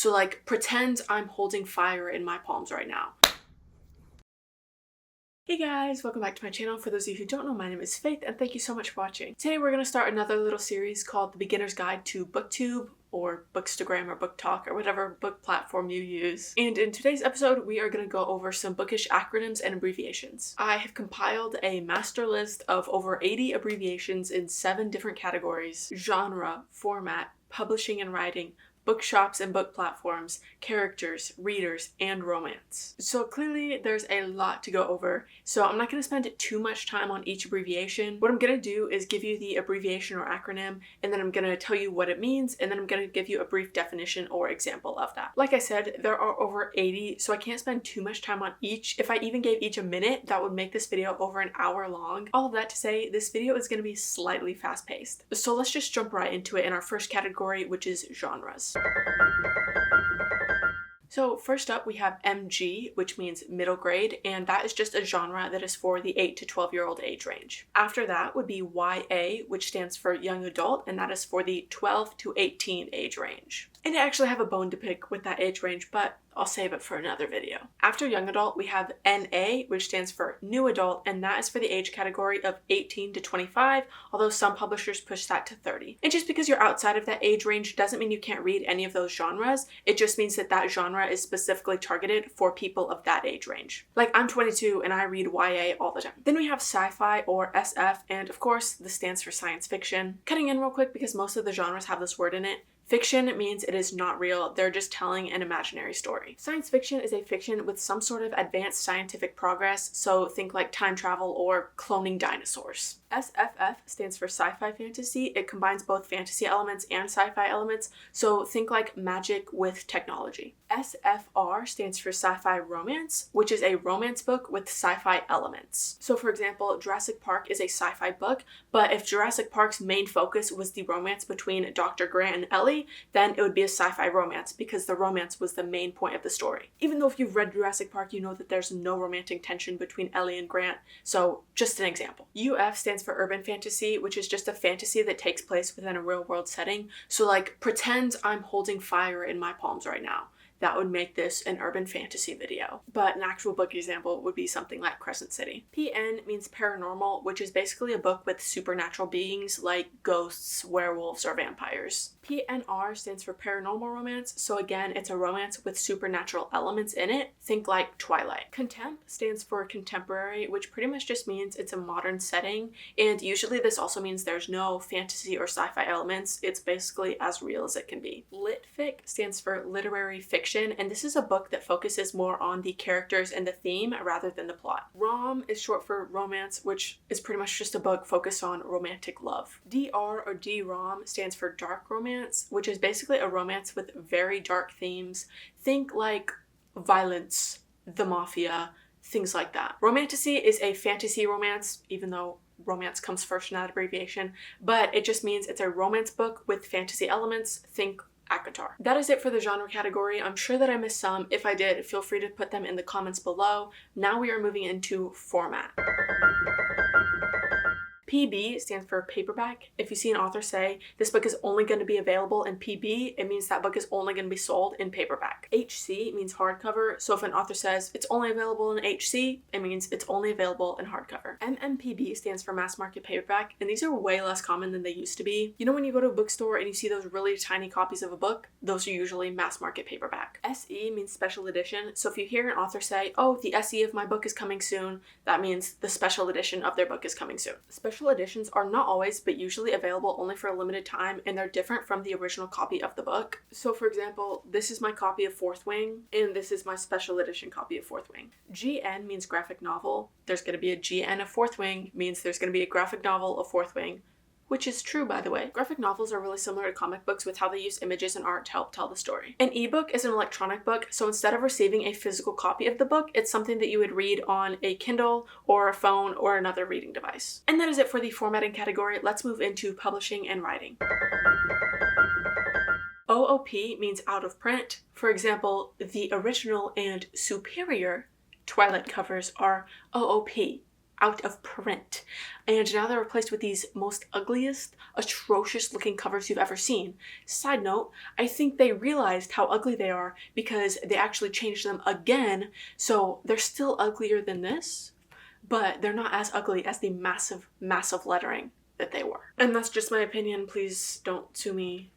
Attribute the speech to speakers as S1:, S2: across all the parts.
S1: So like, pretend I'm holding fire in my palms right now. Hey guys, welcome back to my channel. For those of you who don't know, my name is Faith and thank you so much for watching. Today we're going to start another little series called The Beginner's Guide to BookTube, or Bookstagram or BookTok or whatever book platform you use. And in today's episode, we are going to go over some bookish acronyms and abbreviations. I have compiled a master list of over 80 abbreviations in 7 different categories: genre, format, publishing and writing, bookshops and book platforms, characters, readers, and romance. So clearly there's a lot to go over, so I'm not going to spend too much time on each abbreviation. What I'm going to do is give you the abbreviation or acronym, and then I'm going to tell you what it means, and then I'm going to give you a brief definition or example of that. Like I said, there are over 80, so I can't spend too much time on each. If I even gave each a minute, that would make this video over an hour long. All of that to say, this video is going to be slightly fast-paced. So let's just jump right into it in our first category, which is genres. So first up we have MG, which means middle grade, and that is just a genre that is for the 8 to 12-year-old age range. After that would be YA, which stands for young adult, and that is for the 12 to 18 age range. And I actually have a bone to pick with that age range, but I'll save it for another video. After young adult, we have NA, which stands for new adult, and that is for the age category of 18 to 25, although some publishers push that to 30. And just because you're outside of that age range doesn't mean you can't read any of those genres. It just means that that genre is specifically targeted for people of that age range. Like, I'm 22 and I read YA all the time. Then we have sci-fi or SF, and of course this stands for science fiction. Cutting in real quick because most of the genres have this word in it. Fiction means it is not real, they're just telling an imaginary story. Science fiction is a fiction with some sort of advanced scientific progress, so think like time travel or cloning dinosaurs. SFF stands for sci-fi fantasy. It combines both fantasy elements and sci-fi elements, so think like magic with technology. SFR stands for sci-fi romance, which is a romance book with sci-fi elements. So for example, Jurassic Park is a sci-fi book, but if Jurassic Park's main focus was the romance between Dr. Grant and Ellie, then it would be a sci-fi romance because the romance was the main point of the story. Even though if you've read Jurassic Park, you know that there's no romantic tension between Ellie and Grant, so just an example. UF stands for urban fantasy, which is just a fantasy that takes place within a real world setting. So like, pretend I'm holding fire in my palms right now. That would make this an urban fantasy video. But an actual book example would be something like Crescent City. PN means paranormal, which is basically a book with supernatural beings like ghosts, werewolves, or vampires. PNR stands for paranormal romance, so again, it's a romance with supernatural elements in it. Think like Twilight. Contemp stands for contemporary, which pretty much just means it's a modern setting, and usually this also means there's no fantasy or sci-fi elements. It's basically as real as it can be. Litfic stands for literary fiction, and this is a book that focuses more on the characters and the theme rather than the plot. ROM is short for romance, which is pretty much just a book focused on romantic love. DR or DROM stands for dark romance, which is basically a romance with very dark themes. Think like violence, the mafia, things like that. Romantasy is a fantasy romance, even though romance comes first in that abbreviation, but it just means it's a romance book with fantasy elements. Think ACOTAR. That is it for the genre category. I'm sure that I missed some. If I did, feel free to put them in the comments below. Now we are moving into format. PB stands for paperback. If you see an author say this book is only going to be available in PB, it means that book is only going to be sold in paperback. HC means hardcover, so if an author says it's only available in HC, it means it's only available in hardcover. MMPB stands for mass market paperback, and these are way less common than they used to be. You know when you go to a bookstore and you see those really tiny copies of a book? Those are usually mass market paperback. SE means special edition, so if you hear an author say, oh, the SE of my book is coming soon, that means the special edition of their book is coming soon. Special editions are not always, but usually available only for a limited time, and they're different from the original copy of the book. So for example, this is my copy of Fourth Wing, and this is my special edition copy of Fourth Wing. GN means graphic novel. There's going to be a GN of Fourth Wing, means there's going to be a graphic novel of Fourth Wing, which is true, by the way. Graphic novels are really similar to comic books with how they use images and art to help tell the story. An ebook is an electronic book, so instead of receiving a physical copy of the book, it's something that you would read on a Kindle or a phone or another reading device. And that is it for the formatting category. Let's move into publishing and writing. OOP means out of print. For example, the original and superior Twilight covers are OOP, out of print. And now they're replaced with these most ugliest, atrocious looking covers you've ever seen. Side note, I think they realized how ugly they are because they actually changed them again, so they're still uglier than this, but they're not as ugly as the massive, massive lettering that they were. And that's just my opinion. Please don't sue me,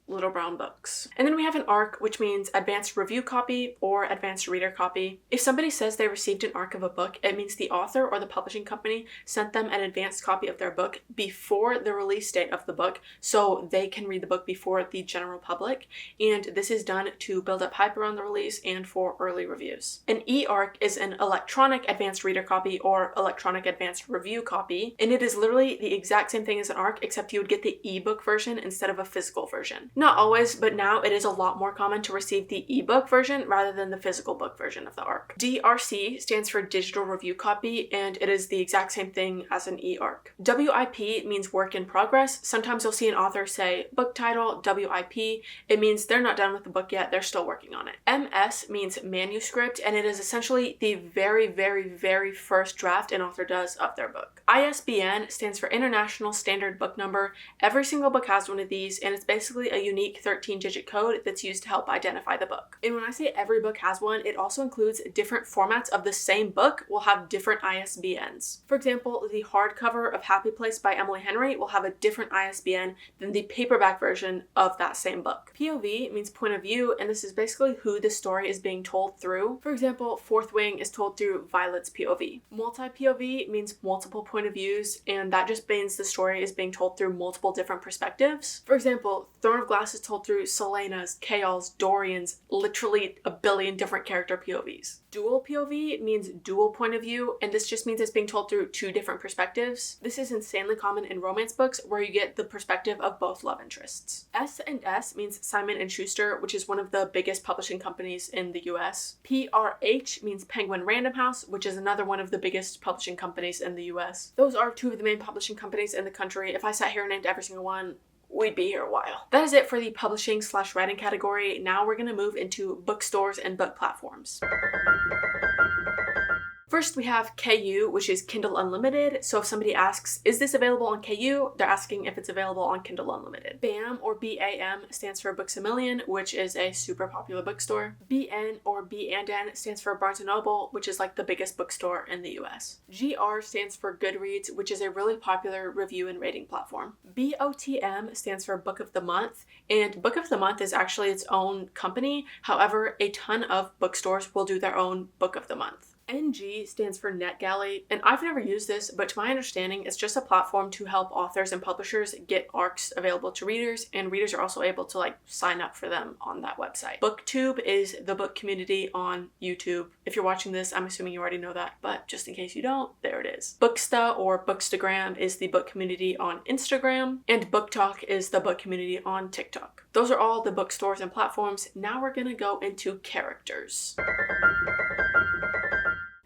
S1: Little Brown Books. And then we have an ARC, which means advanced review copy or advanced reader copy. If somebody says they received an ARC of a book, it means the author or the publishing company sent them an advanced copy of their book before the release date of the book, so they can read the book before the general public. And this is done to build up hype around the release and for early reviews. An e-ARC is an electronic advanced reader copy or electronic advanced review copy, and it is literally the exact same thing as an ARC, except you would get the ebook version instead of a physical version. Not always, but now it is a lot more common to receive the ebook version rather than the physical book version of the ARC. DRC stands for digital review copy, and it is the exact same thing as an e-ARC. WIP means work in progress. Sometimes you'll see an author say book title, WIP. It means they're not done with the book yet, they're still working on it. MS means manuscript, and it is essentially the very, very, very first draft an author does of their book. ISBN stands for International Standard Book Number. Every single book has one of these, and it's basically a unique 13-digit code that's used to help identify the book. And when I say every book has one, it also includes different formats of the same book will have different ISBNs. For example, the hardcover of Happy Place by Emily Henry will have a different ISBN than the paperback version of that same book. POV means point of view, and this is basically who the story is being told through. For example, Fourth Wing is told through Violet's POV. Multi-POV means multiple point of views, and that just means the story is being told through multiple different perspectives. For example, Throne of Glass is told through Selena's, Chaol's, Dorian's, literally a billion different character POVs. Dual POV means dual point of view, and this just means it's being told through two different perspectives. This is insanely common in romance books where you get the perspective of both love interests. S&S means Simon & Schuster, which is one of the biggest publishing companies in the US. PRH means Penguin Random House, which is another one of the biggest publishing companies in the US. Those are two of the main publishing companies in the country. If I sat here and named every single one, we'd be here a while. That is it for the publishing/writing category. Now we're going to move into bookstores and book platforms. First, we have KU, which is Kindle Unlimited. So if somebody asks, is this available on KU? They're asking if it's available on Kindle Unlimited. BAM, or BAM, stands for Books A Million, which is a super popular bookstore. BN, or B&N, stands for Barnes & Noble, which is like the biggest bookstore in the US. GR stands for Goodreads, which is a really popular review and rating platform. BOTM stands for Book of the Month, and Book of the Month is actually its own company. However, a ton of bookstores will do their own Book of the Month. NG stands for NetGalley, and I've never used this, but to my understanding, it's just a platform to help authors and publishers get ARCs available to readers, and readers are also able to sign up for them on that website. BookTube is the book community on YouTube. If you're watching this, I'm assuming you already know that, but just in case you don't, there it is. Booksta or Bookstagram is the book community on Instagram, and BookTok is the book community on TikTok. Those are all the bookstores and platforms. Now we're gonna go into characters.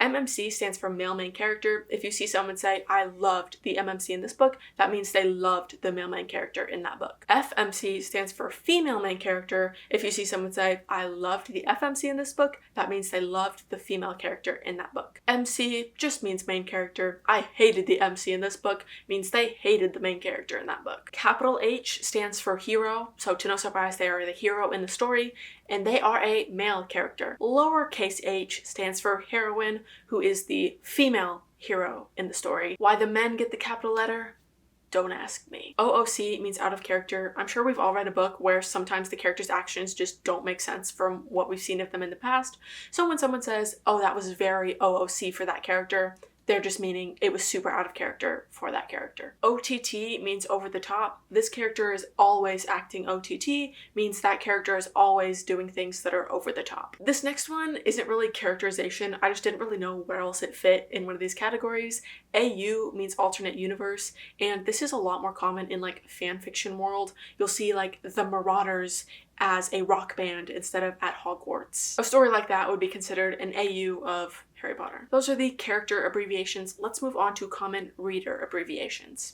S1: MMC stands for male main character. If you see someone say, I loved the MMC in this book, that means they loved the male main character in that book. FMC stands for female main character. If you see someone say, I loved the FMC in this book, that means they loved the female character in that book. MC just means main character. I hated the MC in this book means they hated the main character in that book. Capital H stands for hero. So to no surprise, they are the hero in the story, and they are a male character. Lowercase h stands for heroine, who is the female hero in the story. Why the men get the capital letter? Don't ask me. OOC means out of character. I'm sure we've all read a book where sometimes the character's actions just don't make sense from what we've seen of them in the past. So when someone says, oh, that was very OOC for that character, they're just meaning it was super out of character for that character. OTT means over the top. This character is always acting OTT, means that character is always doing things that are over the top. This next one isn't really characterization. I just didn't really know where else it fit in one of these categories. AU means alternate universe, and this is a lot more common in fan fiction world. You'll see the Marauders as a rock band instead of at Hogwarts. A story like that would be considered an AU of Harry Potter. Those are the character abbreviations. Let's move on to common reader abbreviations.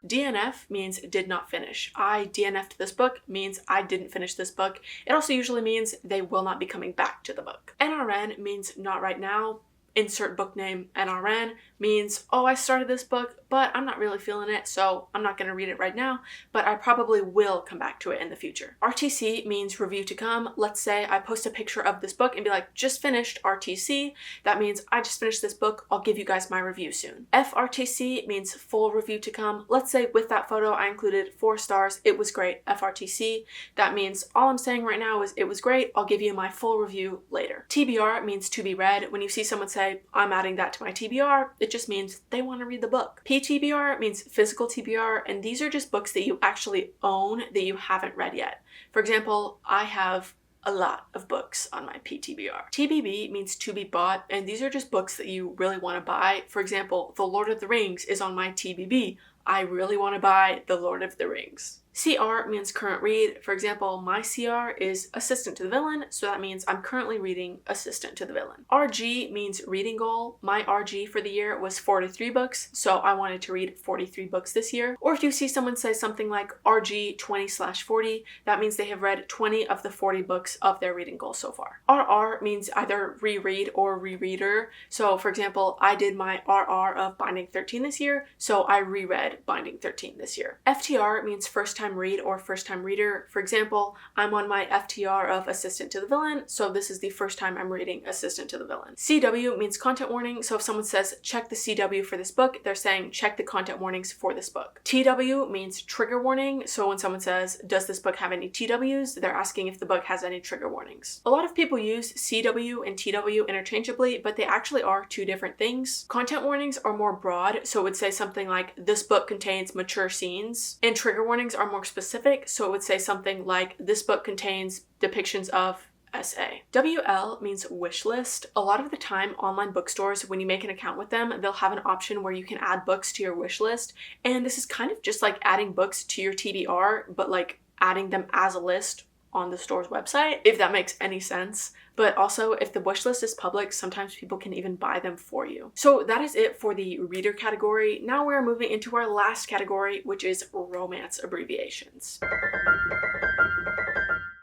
S1: DNF means did not finish. I DNF'd this book means I didn't finish this book. It also usually means they will not be coming back to the book. NRN means not right now. insert book name NRN means, oh, I started this book, but I'm not really feeling it, so I'm not going to read it right now, but I probably will come back to it in the future. RTC means review to come. Let's say I post a picture of this book and be like, just finished RTC. That means I just finished this book. I'll give you guys my review soon. FRTC means full review to come. Let's say with that photo, I included 4 stars. It was great. FRTC. That means all I'm saying right now is it was great. I'll give you my full review later. TBR means to be read. When you see someone say, I'm adding that to my TBR, it just means they want to read the book. PTBR means physical TBR, and these are just books that you actually own that you haven't read yet. For example, I have a lot of books on my PTBR. TBB means to be bought, and these are just books that you really want to buy. For example, The Lord of the Rings is on my TBB. I really want to buy The Lord of the Rings. CR means current read. For example, my CR is Assistant to the Villain, so that means I'm currently reading Assistant to the Villain. RG means reading goal. My RG for the year was 43 books, so I wanted to read 43 books this year. Or if you see someone say something like RG 20/40, that means they have read 20 of the 40 books of their reading goal so far. RR means either reread or rereader. So for example, I did my RR of Binding 13 this year, so I reread Binding 13 this year. FTR means first time read or first time reader. For example, I'm on my FTR of Assistant to the Villain, so this is the first time I'm reading Assistant to the Villain. CW means content warning, so if someone says check the CW for this book, they're saying check the content warnings for this book. TW means trigger warning, so when someone says does this book have any TWs, they're asking if the book has any trigger warnings. A lot of people use CW and TW interchangeably, but they actually are 2 different things. Content warnings are more broad, so it would say something like this book contains mature scenes, and trigger warnings are more specific, so it would say something like this book contains depictions of SA. WL means wish list. A lot of the time, online bookstores, when you make an account with them, they'll have an option where you can add books to your wish list, and this is kind of just like adding books to your TBR, but like adding them as a list on the store's website, if that makes any sense. But also, if the wish list is public, sometimes people can even buy them for you. So that is it for the reader category. Now we're moving into our last category, which is romance abbreviations.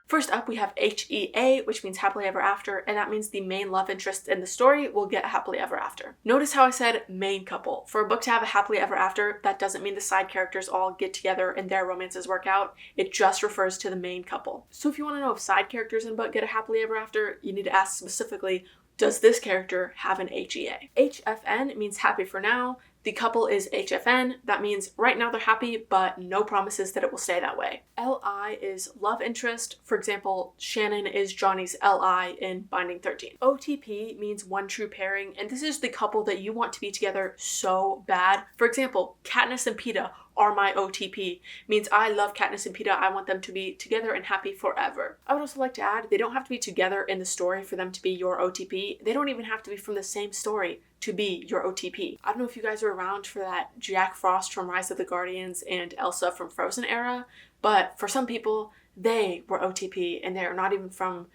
S1: First up, we have HEA, which means happily ever after, and that means the main love interest in the story will get happily ever after. Notice how I said main couple. For a book to have a happily ever after, that doesn't mean the side characters all get together and their romances work out. It just refers to the main couple. So if you want to know if side characters in a book get a happily ever after, you need to ask specifically, does this character have an HEA? HFN means happy for now. The couple is HFN. That means right now they're happy, but no promises that it will stay that way. LI is love interest. For example, Shannon is Johnny's LI in Binding 13. OTP means one true pairing, and this is the couple that you want to be together so bad. For example, Katniss and Peeta are my OTP. Means I love Katniss and Peeta. I want them to be together and happy forever. I would also like to add, they don't have to be together in the story for them to be your OTP. They don't even have to be from the same story to be your OTP. I don't know if you guys are around for that Jack Frost from Rise of the Guardians and Elsa from Frozen era, but for some people, they were OTP and they're not even from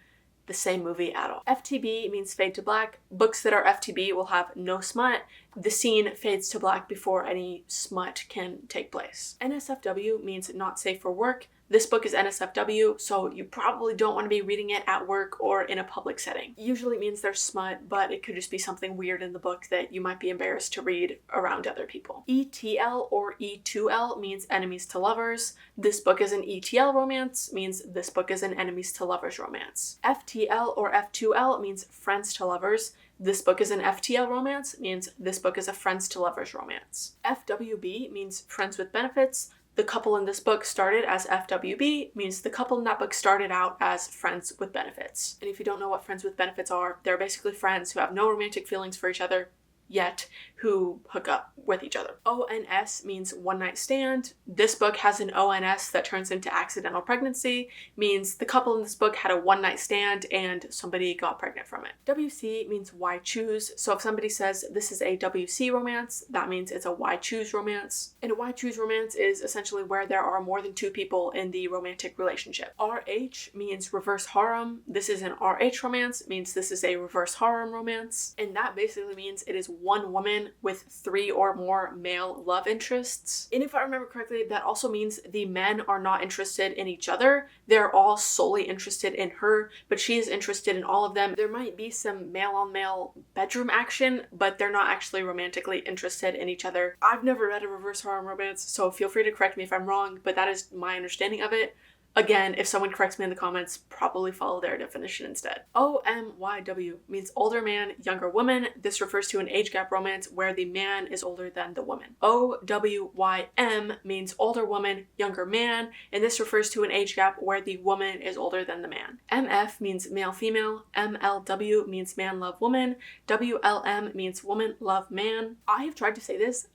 S1: the same movie at all. FTB means fade to black. Books that are FTB will have no smut. The scene fades to black before any smut can take place. NSFW means not safe for work. This book is NSFW, so you probably don't want to be reading it at work or in a public setting. Usually it means there's smut, but it could just be something weird in the book that you might be embarrassed to read around other people. ETL or E2L means enemies to lovers. This book is an ETL romance, means this book is an enemies to lovers romance. FTL or F2L means friends to lovers. This book is an FTL romance, means this book is a friends to lovers romance. FWB means friends with benefits. The couple in this book started as FWB, means the couple in that book started out as friends with benefits. And if you don't know what friends with benefits are, they're basically friends who have no romantic feelings for each other yet, who hook up with each other. ONS means one night stand. This book has an ONS that turns into accidental pregnancy, means the couple in this book had a one night stand and somebody got pregnant from it. WC means why choose. So if somebody says this is a WC romance, that means it's a why choose romance. And a why choose romance is essentially where there are more than 2 people in the romantic relationship. RH means reverse harem. This is an RH romance, means this is a reverse harem romance. And that basically means it is one woman with 3 or more male love interests. And if I remember correctly, that also means the men are not interested in each other. They're all solely interested in her, but she is interested in all of them. There might be some male-on-male bedroom action, but they're not actually romantically interested in each other. I've never read a reverse harem romance, so feel free to correct me if I'm wrong, but that is my understanding of it. Again, if someone corrects me in the comments, probably follow their definition instead. OMYW means older man, younger woman. This refers to an age gap romance where the man is older than the woman. OWYM means older woman, younger man, and this refers to an age gap where the woman is older than the man. MF means male female. MLW means man love woman. WLM means woman love man. I have tried to say this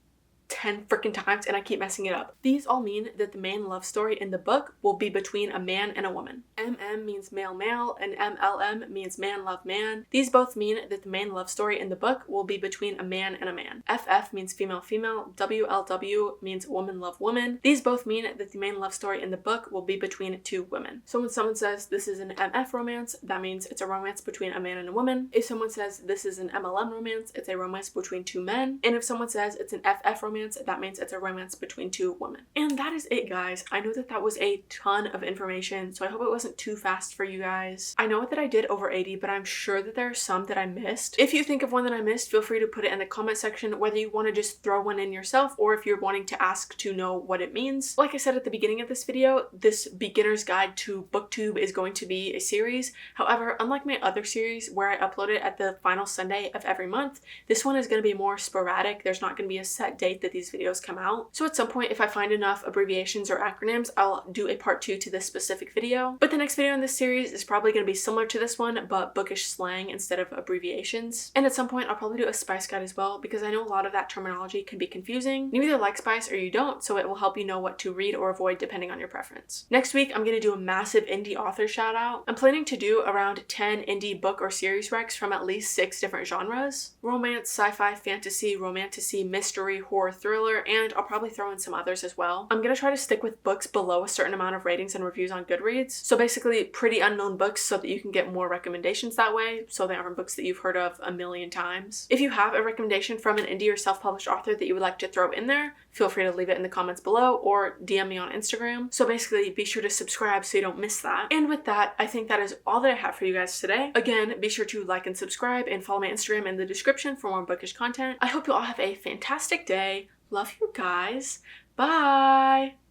S1: 10 freaking times and I keep messing it up. These all mean that the main love story in the book will be between a man and a woman. MM means male male and MLM means man love man. These both mean that the main love story in the book will be between a man and a man. FF means female female. WLW means woman love woman. These both mean that the main love story in the book will be between 2 women. So when someone says this is an MF romance, that means it's a romance between a man and a woman. If someone says this is an MLM romance, it's a romance between 2 men. And if someone says it's an FF romance, that means it's a romance between 2 women. And that is it, guys. I know that that was a ton of information, so I hope it wasn't too fast for you guys. I know that I did over 80, but I'm sure that there are some that I missed. If you think of one that I missed, feel free to put it in the comment section, whether you want to just throw one in yourself or if you're wanting to ask to know what it means. Like I said at the beginning of this video, this beginner's guide to BookTube is going to be a series. However, unlike my other series where I upload it at the final Sunday of every month, this one is going to be more sporadic. There's not going to be a set date that these videos come out. So at some point, if I find enough abbreviations or acronyms, I'll do a part 2 to this specific video. But the next video in this series is probably going to be similar to this one, but bookish slang instead of abbreviations. And at some point, I'll probably do a spice guide as well, because I know a lot of that terminology can be confusing. You either like spice or you don't, so it will help you know what to read or avoid depending on your preference. Next week, I'm going to do a massive indie author shout out. I'm planning to do around 10 indie book or series recs from at least 6 different genres: romance, sci-fi, fantasy, romantasy, mystery, horror, thriller, and I'll probably throw in some others as well. I'm gonna try to stick with books below a certain amount of ratings and reviews on Goodreads. So basically pretty unknown books so that you can get more recommendations that way, so they aren't books that you've heard of a million times. If you have a recommendation from an indie or self-published author that you would like to throw in there, feel free to leave it in the comments below or DM me on Instagram. So basically be sure to subscribe so you don't miss that. And with that, I think that is all that I have for you guys today. Again, be sure to like and subscribe and follow my Instagram in the description for more bookish content. I hope you all have a fantastic day. Love you guys. Bye!